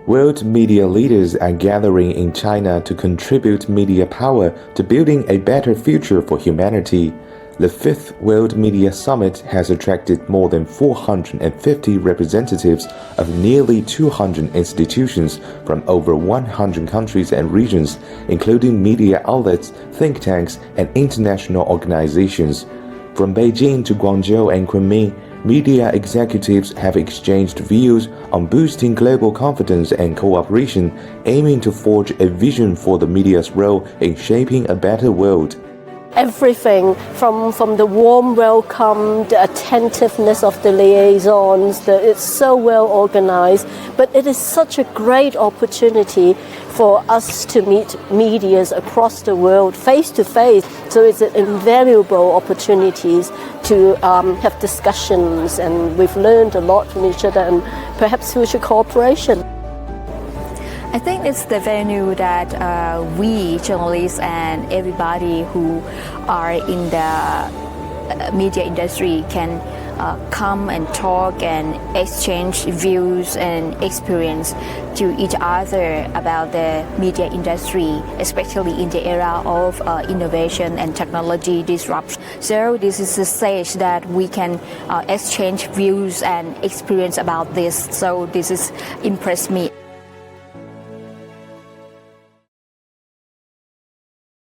World media leaders are gathering in China to contribute media power to building a better future for humanity. The 5th World Media Summit has attracted more than 450 representatives of nearly 200 institutions from over 100 countries and regions, including media outlets, think tanks, and international organizations. From Beijing to Guangzhou and Kunming, media executives have exchanged views on boosting global confidence and cooperation, aiming to forge a vision for the media's role in shaping a better world. Everything from the warm welcome, the attentiveness of the liaisons, it's so well organized, but it is such a great opportunity for us to meet medias across the world face to face. So it's an invaluable opportunities to have discussions, and we've learned a lot from each other and perhaps future cooperation. I think it's the venue that we journalists and everybody who are in the media industry can come and talk and exchange views and experience to each other about the media industry, especially in the era of innovation and technology disruption. So this is a stage that we can exchange views and experience about this. So this is impressed me.